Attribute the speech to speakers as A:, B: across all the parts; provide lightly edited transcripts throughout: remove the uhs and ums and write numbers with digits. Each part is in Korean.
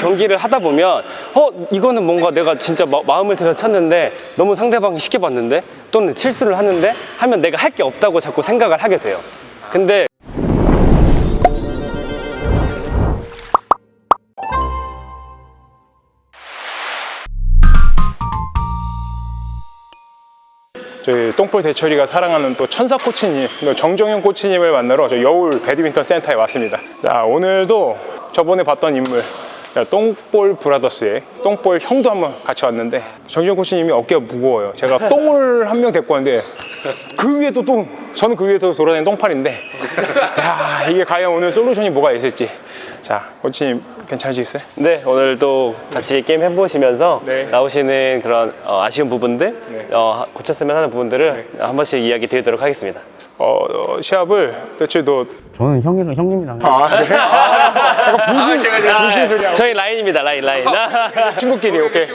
A: 경기를 하다 보면 이거는 뭔가 내가 진짜 마음을 들여 쳤는데 너무 상대방이 쉽게 봤는데 또는 실수를 하는데 하면 내가 할 게 없다고 자꾸 생각을 하게 돼요. 근데
B: 저희 똥볼 대철이가 사랑하는 또 천사 코치님, 정정용 코치님을 만나러 저 여울 배드민턴 센터에 왔습니다. 자, 오늘도 저번에 봤던 인물 똥볼 브라더스의 똥볼 형도 한번 같이 왔는데 정정용 코치님이 어깨가 무거워요. 제가 똥을 한 명 데리고 왔는데 그 위에도 저는 그 위에도 돌아다니는 똥팔인데 야, 이게 과연 오늘 솔루션이 뭐가 있을지. 자, 코치님 괜찮으시겠어요?
A: 네, 오늘도 같이 게임 해보시면서
B: 네.
A: 나오시는 그런 아쉬운 부분들,
B: 네.
A: 고쳤으면 하는 부분들을 한 번씩 이야기 드리도록 하겠습니다.
B: 시합을 대체도
C: 저는 형님이랑
B: 그래? 약간 분신 소리 하고
A: 저희 라인입니다, 라인.
B: 친구끼리 오케이.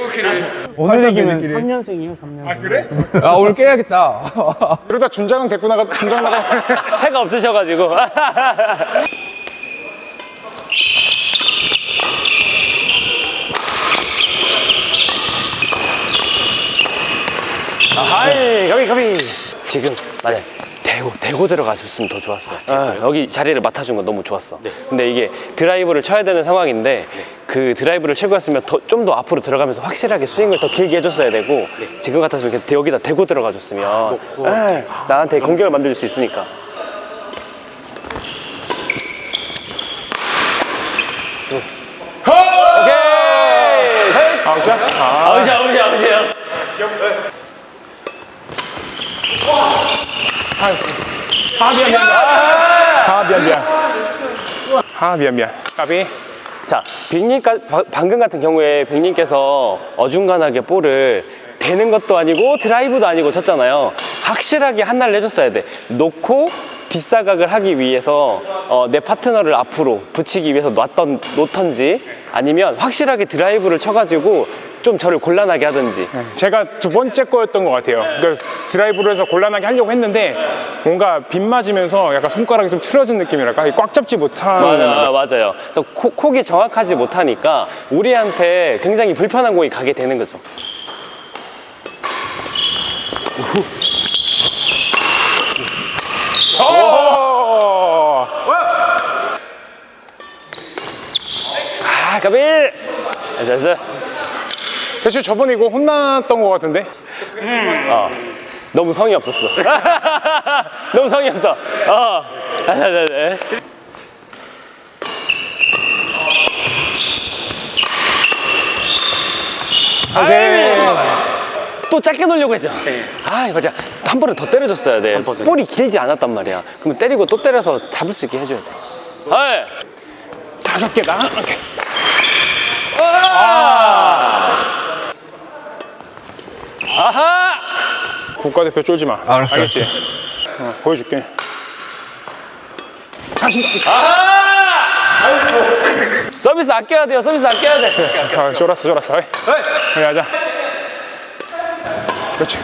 C: 오늘 이기면 3년생이에요. 3년생.
B: 아 그래?
D: 아 오늘 깨야겠다.
B: 그러다 준장 나가.
A: 해가 없으셔가지고. 아이, 가비. 지금 만약 대고 들어갔었으면 더 좋았어. 여기 자리를 맡아준 건 너무 좋았어. 근데 이게 드라이브를 쳐야 되는 상황인데 그 드라이브를 치고 갔으면 좀 더 앞으로 들어가면서 확실하게 스윙을 더 길게 해줬어야 되고 지금 같았으면 그냥 여기다 대고 들어가줬으면 나한테 공격을 만들 수 있으니까. 오케이.
B: 아웃이야?
A: 아우지야.
B: 미안. 까비.
A: 자, 방금 같은 경우에 빅님께서 어중간하게 볼을 대는 것도 아니고 드라이브도 아니고 쳤잖아요. 확실하게 한 날 내줬어야 돼. 놓고 뒷사각을 하기 위해서 내 파트너를 앞으로 붙이기 위해서 놓던지 아니면 확실하게 드라이브를 쳐가지고 좀 저를 곤란하게 하든지.
B: 제가 두 번째 거였던 것 같아요. 그러니까 드라이브를 해서 곤란하게 하려고 했는데 뭔가 빗 맞으면서 약간 손가락이 좀 틀어진 느낌이랄까? 꽉 잡지 못하는.
A: 맞아요. 그러니까 콕이 정확하지 못하니까 우리한테 굉장히 불편한 공이 가게 되는 거죠. 가빌! 됐어.
B: 대체 저번에 이거 혼났던 것 같은데?
A: 너무 성의 없었어. 너무 성의 없어. 네.
B: 오케이.
A: 또 짧게 놓으려고 했죠. 맞아. 한 번은 더 때려줬어야 돼. 볼이 길지 않았단 말이야. 그럼 때리고 또 때려서 잡을 수 있게 해줘야 돼.
B: 5개다. 오케이.
A: 아하!
B: 국가대표 쫄지 마.
D: 알았어,
B: 알겠지? 보여줄게. 자신감.
A: 서비스 아껴야 돼요. 서비스 아껴야 돼.
B: 쫄았어. 여기 하자. 그렇지.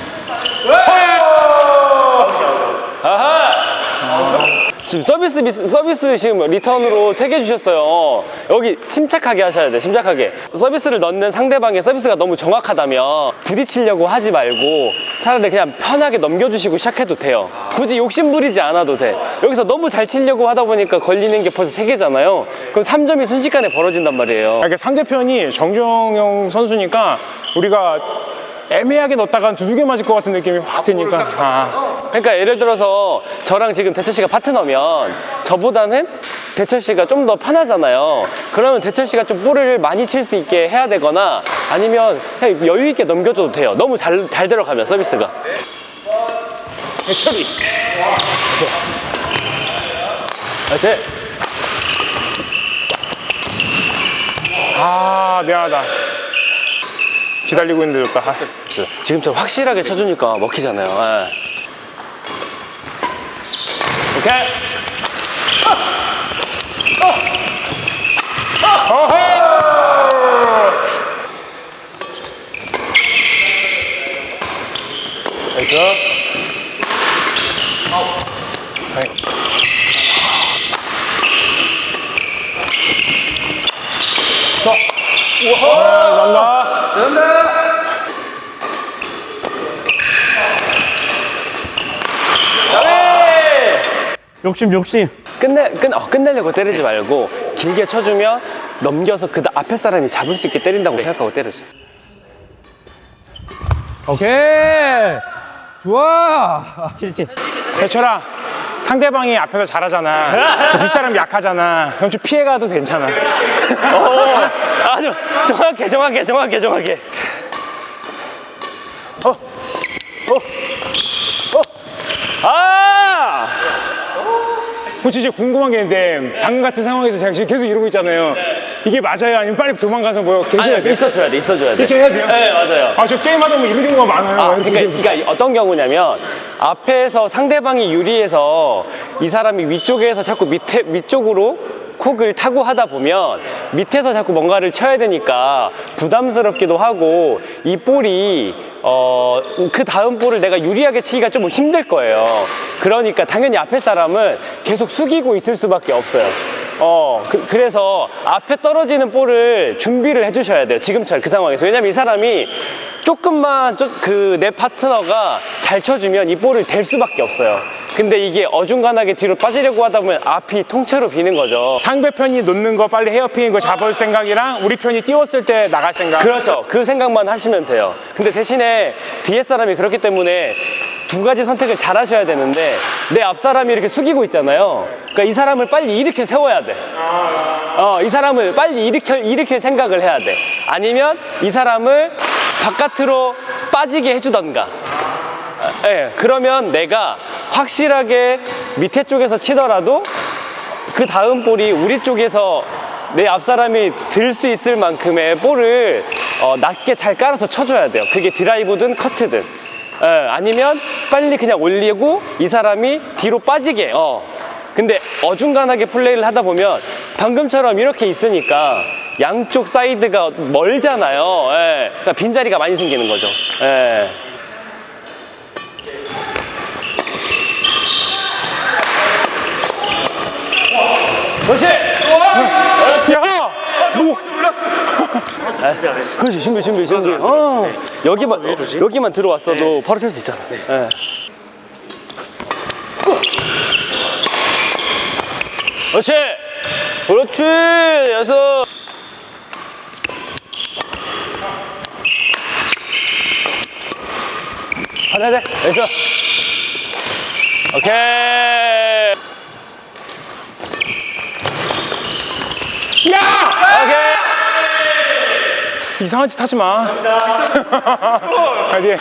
A: 지금 서비스 지금 리턴으로 3개 주셨어요. 여기 침착하게 하셔야 돼. 침착하게. 서비스를 넣는 상대방의 서비스가 너무 정확하다면 부딪히려고 하지 말고 차라리 그냥 편하게 넘겨주시고 시작해도 돼요. 굳이 욕심 부리지 않아도 돼. 여기서 너무 잘 치려고 하다 보니까 걸리는 게 벌써 3개잖아요. 그럼 3점이 순식간에 벌어진단 말이에요.
B: 그러니까 상대편이 정정용 선수니까 우리가 애매하게 넣었다가 두개 맞을 것 같은 느낌이 확 드니까.
A: 그러니까 예를 들어서 저랑 지금 대철 씨가 파트너면 저보다는 대철 씨가 좀 더 편하잖아요. 그러면 대철 씨가 좀 볼을 많이 칠 수 있게 해야 되거나 아니면 그냥 여유 있게 넘겨줘도 돼요. 너무 잘 들어가면 서비스가.
B: 대철이.
A: 그렇지.
B: 미안하다. 기다리고 있는데 줬다.
A: 지금처럼 확실하게 쳐주니까 먹히잖아요. 오케이. 됐어.
C: 욕심.
A: 끝내려고 때리지 말고 길게 쳐주면 넘겨서 그 앞에 사람이 잡을 수 있게 때린다고 생각하고 때려주세요.
D: 오케이. 좋아.
C: 칠칠.
B: 대철아, 상대방이 앞에서 잘하잖아. 그 뒷사람 약하잖아. 그럼 좀 피해가도 괜찮아.
A: 아주 정확해. 아!
B: 혹시 진짜 궁금한 게 있는데 방금 같은 상황에서 제가 지금 계속 이러고 있잖아요. 이게 맞아요? 아니면 빨리 도망가서 뭐 계속 해야
A: 아니,
B: 돼요?
A: 있어줘야 돼.
B: 이렇게 해야 돼요?
A: 네, 맞아요.
B: 아, 저 게임하다 보면 이런 경우가 많아요.
A: 그러니까 어떤 경우냐면 앞에서 상대방이 유리해서 이 사람이 위쪽에서 자꾸 위쪽으로 콕을 타고 하다 보면 밑에서 자꾸 뭔가를 쳐야 되니까 부담스럽기도 하고 이 볼이 그 다음 볼을 내가 유리하게 치기가 좀 힘들 거예요. 그러니까 당연히 앞에 사람은 계속 숙이고 있을 수밖에 없어요. 그래서 앞에 떨어지는 볼을 준비를 해주셔야 돼요. 지금처럼 그 상황에서. 왜냐면 이 사람이 조금만 내 파트너가 잘 쳐주면 이 볼을 댈 수밖에 없어요. 근데 이게 어중간하게 뒤로 빠지려고 하다 보면 앞이 통째로 비는 거죠.
B: 상대편이 놓는 거 빨리 헤어핀 거 잡을 생각이랑 우리 편이 띄웠을 때 나갈 생각.
A: 그렇죠. 그 생각만 하시면 돼요. 근데 대신에 뒤에 사람이 그렇기 때문에 두 가지 선택을 잘 하셔야 되는데 내 앞 사람이 이렇게 숙이고 있잖아요. 그러니까 이 사람을 빨리 일으켜 세워야 돼. 이 사람을 빨리 일으킬 생각을 해야 돼. 아니면 이 사람을 바깥으로 빠지게 해주던가. 그러면 내가 확실하게 밑에 쪽에서 치더라도 그 다음 볼이 우리 쪽에서 내 앞 사람이 들 수 있을 만큼의 볼을 낮게 잘 깔아서 쳐줘야 돼요. 그게 드라이브든 커트든. 아니면 빨리 그냥 올리고 이 사람이 뒤로 빠지게. 근데 어중간하게 플레이를 하다 보면 방금처럼 이렇게 있으니까 양쪽 사이드가 멀잖아요. 그러니까 빈자리가 많이 생기는 거죠. 그렇지!
B: 야!
A: 그렇지, 준비. 여기만 들어왔어도 바로 칠 수 있잖아. 그렇지! 여섯! 하나, 됐어. 오케이!
B: 야!
A: 오케이!
B: 이상한 짓 하지 마. 어디?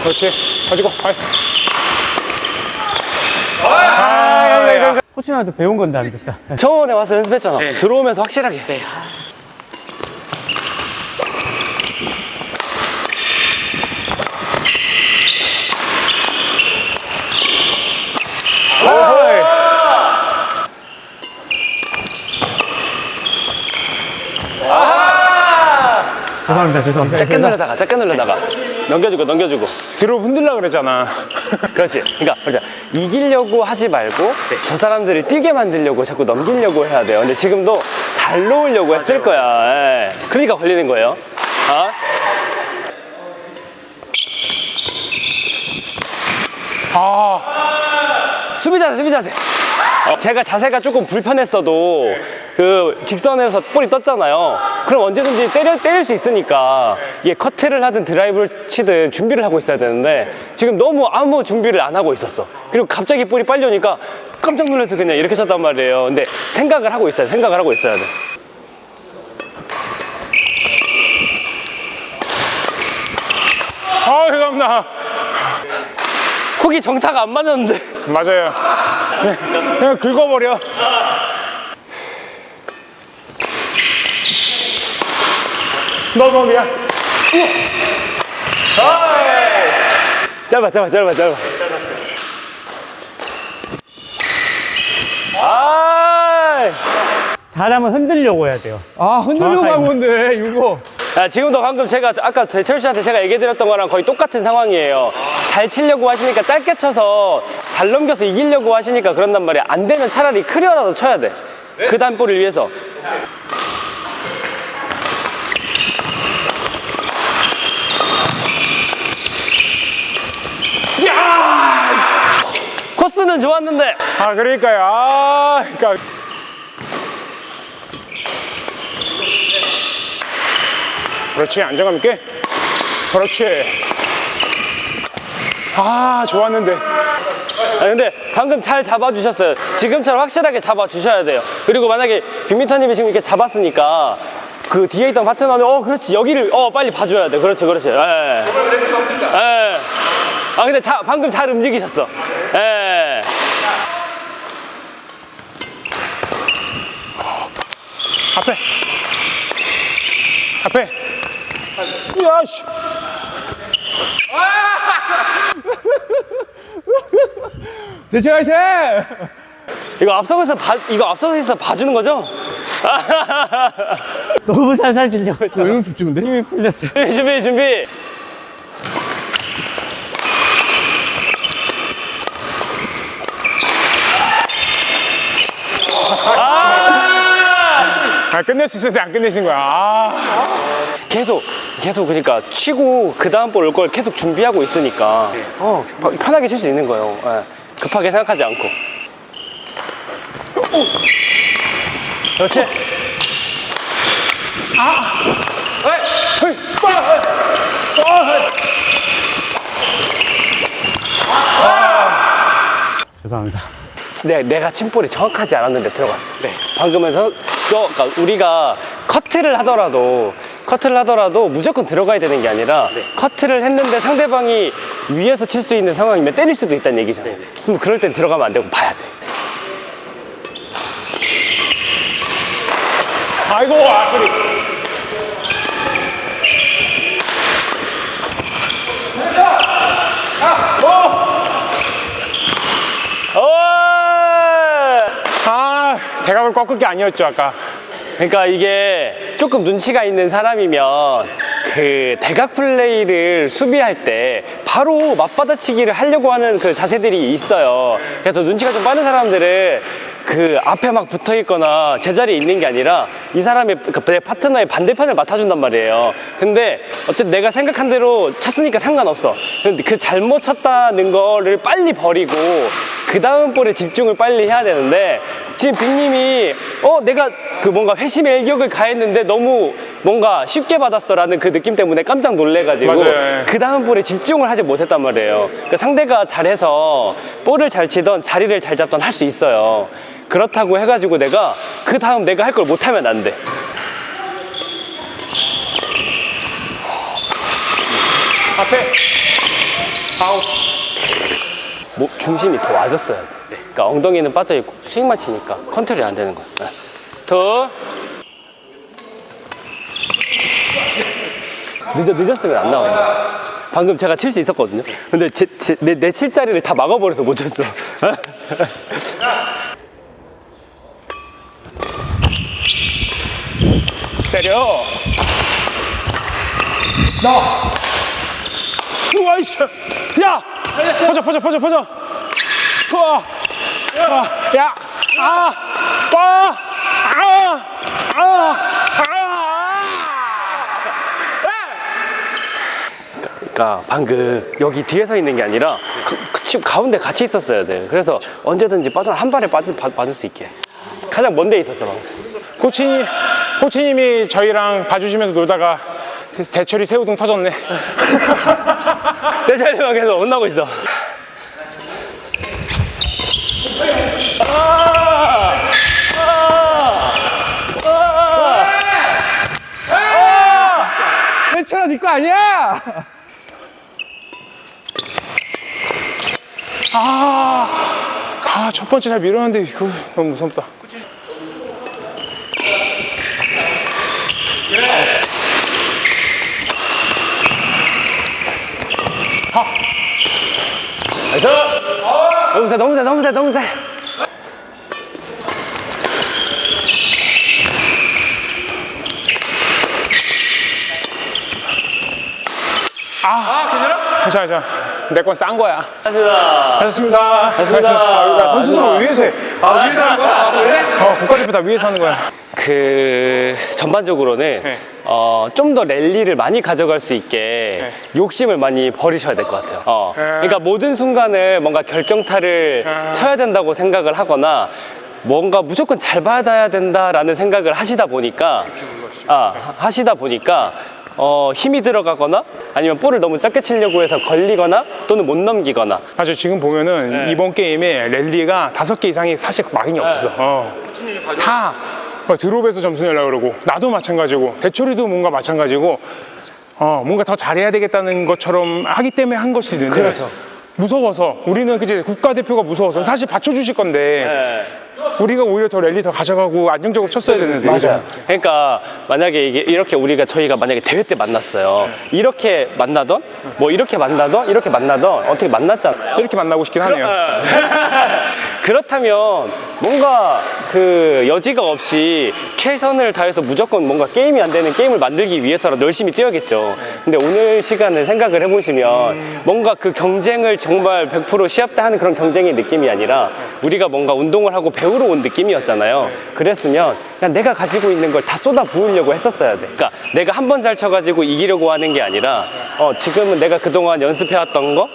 B: 그렇지. 가지고.
C: 코치한테 배운 건데 안 됐다.
A: 저번에 와서 연습했잖아. 들어오면서 확실하게.
C: 죄송합니다.
A: 작게 늘려다가 넘겨주고
B: 뒤로 흔들라 그랬잖아.
A: 그렇지. 그러니까 이기려고 하지 말고 저 사람들을 뛰게 만들려고 자꾸 넘기려고 해야 돼요. 근데 지금도 잘 놓으려고 했을 거야. 그러니까 걸리는 거예요. 수비 자세. 제가 자세가 조금 불편했어도 그 직선에서 볼이 떴잖아요. 그럼 언제든지 때릴 수 있으니까 이게 커트를 하든 드라이브를 치든 준비를 하고 있어야 되는데 지금 너무 아무 준비를 안 하고 있었어. 그리고 갑자기 볼이 빨리 오니까 깜짝 놀라서 그냥 이렇게 쳤단 말이에요. 근데 생각을 하고 있어야 돼.
B: 감사합니다.
A: 콕이 정타가 안 맞았는데.
B: 맞아요. 그냥 긁어버려. 너무 미안.
A: 짧아.
C: 사람은 흔들려고 해야 돼요.
D: 흔들려고 한 건데, 이거.
A: 지금도 방금 제가 아까 대철 씨한테 제가 얘기해드렸던 거랑 거의 똑같은 상황이에요. 잘 치려고 하시니까 짧게 쳐서 잘 넘겨서 이기려고 하시니까 그런단 말이야. 안 되면 차라리 클리어라도 쳐야 돼. 그 다음 볼을 위해서. 코스는 좋았는데.
B: 아, 그러니까요. 그러니까. 그렇지, 안정감 있게. 그렇지. 아, 좋았는데.
A: 아, 근데 방금 잘 잡아주셨어요. 지금처럼 확실하게 잡아주셔야 돼요. 그리고 만약에 빅민터님이 지금 이렇게 잡았으니까 그 뒤에 있던 파트너는 그렇지 여기를 빨리 봐줘야 돼. 그렇지 그렇지. 예. 예. 아 근데 방금 잘 움직이셨어. 예.
B: 앞에. 야, 씨.
D: 대체 화이팅!
A: 이거 앞서서 봐주는 거죠?
C: 너무 살살 치려고 했다가
D: 너무 집중인데?
C: 힘이 풀렸어요.
A: 준비.
B: 아, 끝낼 수 있었는데 안 끝내신 거야. 아.
A: 계속 그러니까 치고 그 다음 볼 올 걸 계속 준비하고 있으니까 편하게 칠 수 있는 거예요. 예. 급하게 생각하지 않고. 그렇지.
C: 죄송합니다.
A: 내가 침볼이 정확하지 않았는데 들어갔어. 방금은 그러니까 우리가 커트를 하더라도 무조건 들어가야 되는 게 아니라 커트를 했는데 상대방이 위에서 칠 수 있는 상황이면 때릴 수도 있다는 얘기잖아요. 그럼 그럴 땐 들어가면 안 되고 봐야 돼.
B: 아이고, 소리. 아, 대각을 꺾을 게 아니었죠, 아까.
A: 그러니까 이게 조금 눈치가 있는 사람이면 그 대각 플레이를 수비할 때 바로 맞받아치기를 하려고 하는 그 자세들이 있어요. 그래서 눈치가 좀 빠른 사람들은 그 앞에 막 붙어 있거나 제자리에 있는 게 아니라 이 사람의 내 파트너의 반대편을 맡아준단 말이에요. 근데 어쨌든 내가 생각한 대로 쳤으니까 상관없어. 근데 그 잘못 쳤다는 거를 빨리 버리고 그 다음 볼에 집중을 빨리 해야 되는데 지금 빅님이 내가 그 뭔가 회심의 일격을 가했는데 너무 뭔가 쉽게 받았어 라는 그 느낌 때문에 깜짝 놀래가지고
B: 맞아요.
A: 그 다음 볼에 집중을 하지 못했단 말이에요. 그러니까 상대가 잘해서 볼을 잘 치던 자리를 잘 잡던 할 수 있어요. 그렇다고 해가지고 내가 그 다음 내가 할 걸 못하면 안 돼.
B: 앞에. 아웃.
A: 중심이 더 와줬어야 돼. 그러니까 엉덩이는 빠져있고 스윙만 치니까 컨트롤이 안 되는 거야. 늦었으면 안 나온다. 방금 제가 칠 수 있었거든요. 근데 내 칠 자리를 다 막아버려서 못 쳤어.
B: 때려.
D: 나!
B: 우와, 이씨. 야! 퍼져. 우와. 야!
A: 그러니까 방금 여기 뒤에 서 있는 게 아니라 지금 가운데 같이 있었어야 돼. 그래서 언제든지 한 발에 받을 수 있게 가장 먼 데 있었어 방금.
B: 코치님이 저희랑 봐주시면서 놀다가 대철이 새우등 터졌네.
A: 내 자리만 계속 혼나고 있어.
D: 대철아, 네 거 아니야!
B: 첫 번째 잘 밀었는데 이거 너무 무섭다.
A: 나이스. 너무 세.
B: 괜찮아. 내 건 싼 거야.
A: 반갑습니다.
B: 반갑습니다.
A: 반갑습니다.
B: 선수들 위에서 해.
D: 위에서 하는 거야? 아, 그래?
B: 국가대표 다 위에서 하는 거야.
A: 그 전반적으로는
B: 네.
A: 좀 더 랠리를 많이 가져갈 수 있게 욕심을 많이 버리셔야 될 것 같아요. 그러니까 모든 순간을 뭔가 결정타를 쳐야 된다고 생각을 하거나 뭔가 무조건 잘 받아야 된다라는 생각을 하시다 보니까 힘이 들어가거나 아니면 볼을 너무 짧게 치려고 해서 걸리거나 또는 못 넘기거나.
B: 아주 지금 보면은 이번 게임에 랠리가 5개 이상이 사실 막인이 없어. 다 드롭에서 점수 내려고 그러고 나도 마찬가지고 대철이도 뭔가 마찬가지고 뭔가 더 잘해야 되겠다는 것처럼 하기 때문에 한 걸 수 있는데
A: 그렇죠.
B: 무서워서 우리는 그제 국가대표가 무서워서 사실 받쳐주실 건데 우리가 오히려 더 랠리 더 가져가고 안정적으로 쳤어야 되는데.
A: 맞아요. 그러니까 만약에 이게 이렇게 저희가 만약에 대회 때 만났어요. 이렇게 만나던 이렇게 만나던 어떻게 만났잖아요.
B: 이렇게 만나고 싶긴 하네요.
A: 그렇다면 뭔가 그 여지가 없이 최선을 다해서 무조건 뭔가 게임이 안 되는 게임을 만들기 위해서라도 열심히 뛰어야겠죠. 근데 오늘 시간을 생각을 해보시면 뭔가 그 경쟁을 정말 100% 시합 때 하는 그런 경쟁의 느낌이 아니라 우리가 뭔가 운동을 하고 배우러 온 느낌이었잖아요. 그랬으면 그냥 내가 가지고 있는 걸 다 쏟아 부으려고 했었어야 돼. 그러니까 내가 한 번 잘 쳐가지고 이기려고 하는 게 아니라 지금은 내가 그동안 연습해왔던 거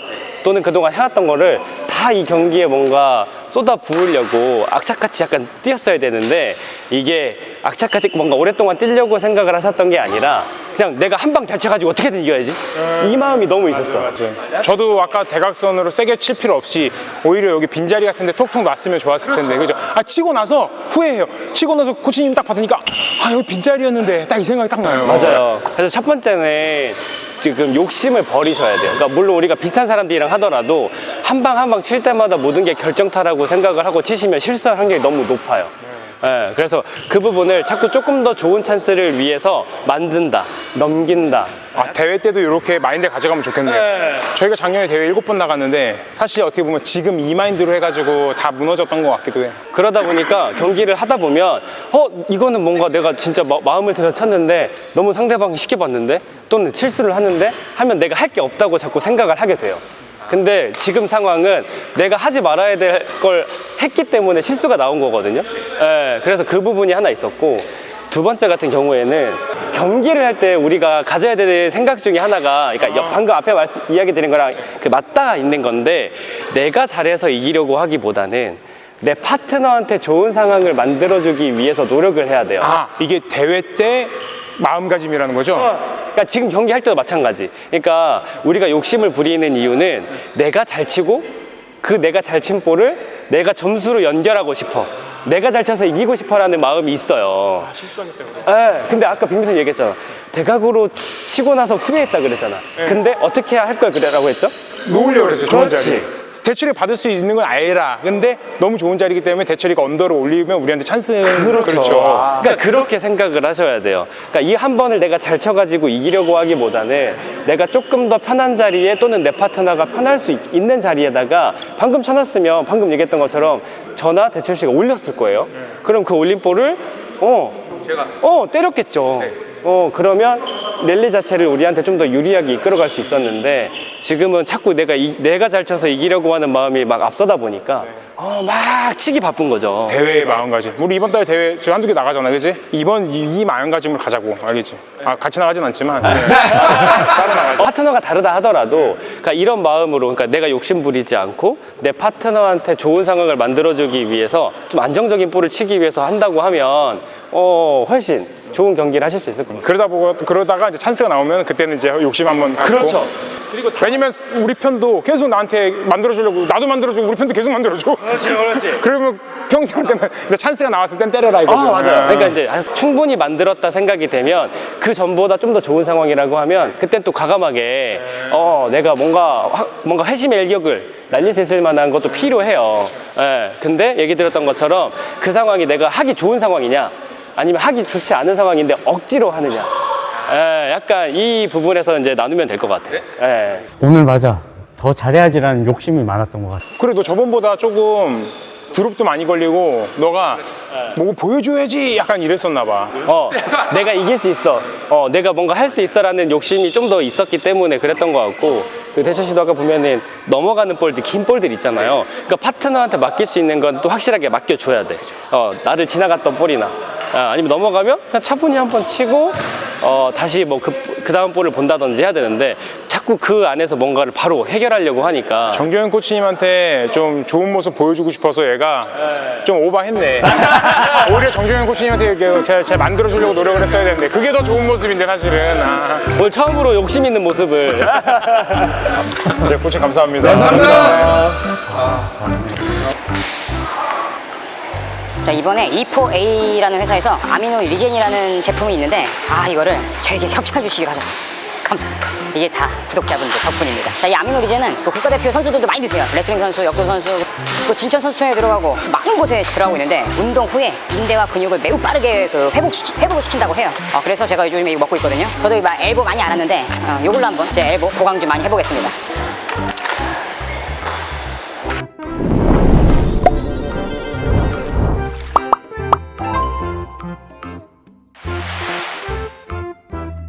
A: 또는 그동안 해왔던 거를 다 이 경기에 뭔가 쏟아 부으려고 악착같이 약간 뛰었어야 되는데 이게 악착같이 뭔가 오랫동안 뛰려고 생각을 하셨던 게 아니라 그냥 내가 한 방 잘 쳐가지고 어떻게든 이겨야지 이 마음이 너무 있었어.
B: 맞아요. 저도 아까 대각선으로 세게 칠 필요 없이 오히려 여기 빈자리 같은 데 톡톡 놨으면 좋았을 텐데 그죠? 치고 나서 후회해요. 치고 나서 코치님 딱 받으니까 여기 빈자리였는데 딱 이 생각이 딱 나요.
A: 맞아요. 그래서 첫 번째는 지금 욕심을 버리셔야 돼요. 그러니까 물론 우리가 비슷한 사람들이랑 하더라도 한 방 한 방 칠 때마다 모든 게 결정타라고 생각을 하고 치시면 실수할 확률이 너무 높아요. 네, 그래서 그 부분을 자꾸 조금 더 좋은 찬스를 위해서 만든다, 넘긴다.
B: 대회 때도 이렇게 마인드 가져가면 좋겠네요. 저희가 작년에 대회 7번 나갔는데 사실 어떻게 보면 지금 이 마인드로 해가지고 다 무너졌던 것 같기도 해요.
A: 그러다 보니까 경기를 하다 보면 이거는 뭔가 내가 진짜 마음을 들여 쳤는데 너무 상대방이 쉽게 봤는데 또는 실수를 하는데 하면 내가 할 게 없다고 자꾸 생각을 하게 돼요. 근데 지금 상황은 내가 하지 말아야 될 걸 했기 때문에 실수가 나온 거거든요. 그래서 그 부분이 하나 있었고 두 번째 같은 경우에는 경기를 할 때 우리가 가져야 될 생각 중에 하나가 그러니까 방금 앞에 이야기 드린 거랑 맞닿아 있는 건데 내가 잘해서 이기려고 하기보다는 내 파트너한테 좋은 상황을 만들어주기 위해서 노력을 해야 돼요.
B: 이게 대회 때 마음가짐이라는 거죠?
A: 그러니까 지금 경기할 때도 마찬가지. 그러니까 우리가 욕심을 부리는 이유는 내가 잘 치고 그 내가 잘 친 볼을 내가 점수로 연결하고 싶어. 내가 잘 쳐서 이기고 싶어라는 마음이 있어요.
B: 실수하기 때문에.
A: 근데 아까 빅민선 얘기했잖아. 대각으로 치고 나서 후회했다 그랬잖아. 근데 어떻게 할 걸 그래라고 했죠?
B: 놓으려고 그랬어요. 좋은
A: 그렇지.
B: 자리. 대철이 받을 수 있는 건 알라. 근데 너무 좋은 자리이기 때문에 대철이가 언더로 올리면 우리한테 찬스는 그렇죠.
A: 그러니까 그렇게 생각을 하셔야 돼요. 그러니까 이 한 번을 내가 잘 쳐가지고 이기려고 하기보다는 내가 조금 더 편한 자리에 또는 내 파트너가 편할 수 있는 자리에다가 방금 쳐놨으면 방금 얘기했던 것처럼 저나 대철 씨가 올렸을 거예요. 그럼 그 올린 볼을 때렸겠죠. 그러면 랠리 자체를 우리한테 좀 더 유리하게 이끌어갈 수 있었는데 지금은 자꾸 내가 잘 쳐서 이기려고 하는 마음이 막 앞서다 보니까 막 치기 바쁜 거죠.
B: 대회의 마음가짐. 우리 이번 달에 대회 지금 한두 개 나가잖아, 그지? 이 마음가짐으로 가자고, 알겠지? 같이 나가진 않지만 따로 나가자.
A: 파트너가 다르다 하더라도 그러니까 이런 마음으로 그러니까 내가 욕심 부리지 않고 내 파트너한테 좋은 상황을 만들어주기 위해서 좀 안정적인 볼을 치기 위해서 한다고 하면 훨씬 좋은 경기를 하실 수 있을 겁니다.
B: 그러다가 이제 찬스가 나오면 그때는 이제 욕심 한번 갖고.
A: 그렇죠.
B: 왜냐면 우리 편도 계속 나한테 만들어주려고 나도 만들어주고 우리 편도 계속 만들어주고.
A: 그렇지.
B: 그러면 평생한테는 찬스가 나왔을 땐 때려라 이거죠.
A: 맞아요. 그러니까 이제 충분히 만들었다 생각이 되면 그 전보다 좀 더 좋은 상황이라고 하면 그땐 또 과감하게 내가 뭔가 회심의 일격을 날릴 수 있을 만한 것도 필요해요. 근데 얘기 드렸던 것처럼 그 상황이 내가 하기 좋은 상황이냐 아니면 하기 좋지 않은 상황인데 억지로 하느냐. 약간 이 부분에서 이제 나누면 될 것 같아요.
C: 오늘 맞아. 더 잘해야지라는 욕심이 많았던 것 같아.
B: 그래, 너 저번보다 조금 드롭도 많이 걸리고 너가 뭐 보여줘야지 약간 이랬었나 봐.
A: 내가 이길 수 있어. 내가 뭔가 할 수 있어라는 욕심이 좀 더 있었기 때문에 그랬던 것 같고 그 대철 씨도 아까 보면은 넘어가는 볼들, 긴 볼들 있잖아요. 그러니까 파트너한테 맡길 수 있는 건 또 확실하게 맡겨줘야 돼. 나를 지나갔던 볼이나 아니면 넘어가면 그냥 차분히 한번 치고 다시 뭐 그 다음 볼을 본다든지 해야 되는데 자꾸 그 안에서 뭔가를 바로 해결하려고 하니까
B: 정정현 코치님한테 좀 좋은 모습 보여주고 싶어서 얘가 좀 오버했네. 오히려 정정현 코치님한테 잘 만들어주려고 노력을 했어야 되는데 그게 더 좋은 모습인데 사실은.
A: 오늘 처음으로 욕심 있는 모습을
B: 네, 코치 감사합니다.
D: 감사합니다.
E: 자, 이번에 E4A라는 회사에서 아미노 리젠이라는 제품이 있는데 이거를 저에게 협찬해 주시기로 하셨어요. 감사합니다. 이게 다 구독자분들 덕분입니다. 자, 이 아미노 리젠은 그 국가대표 선수들도 많이 드세요. 레슬링 선수, 역도 선수, 또 진천 선수촌에 들어가고 많은 곳에 들어가고 있는데 운동 후에 인대와 근육을 매우 빠르게 회복을 시킨다고 해요. 그래서 제가 요즘에 이거 먹고 있거든요. 저도 막 엘보 많이 안 하는데 이걸로 한번 제 엘보 보강 좀 많이 해보겠습니다.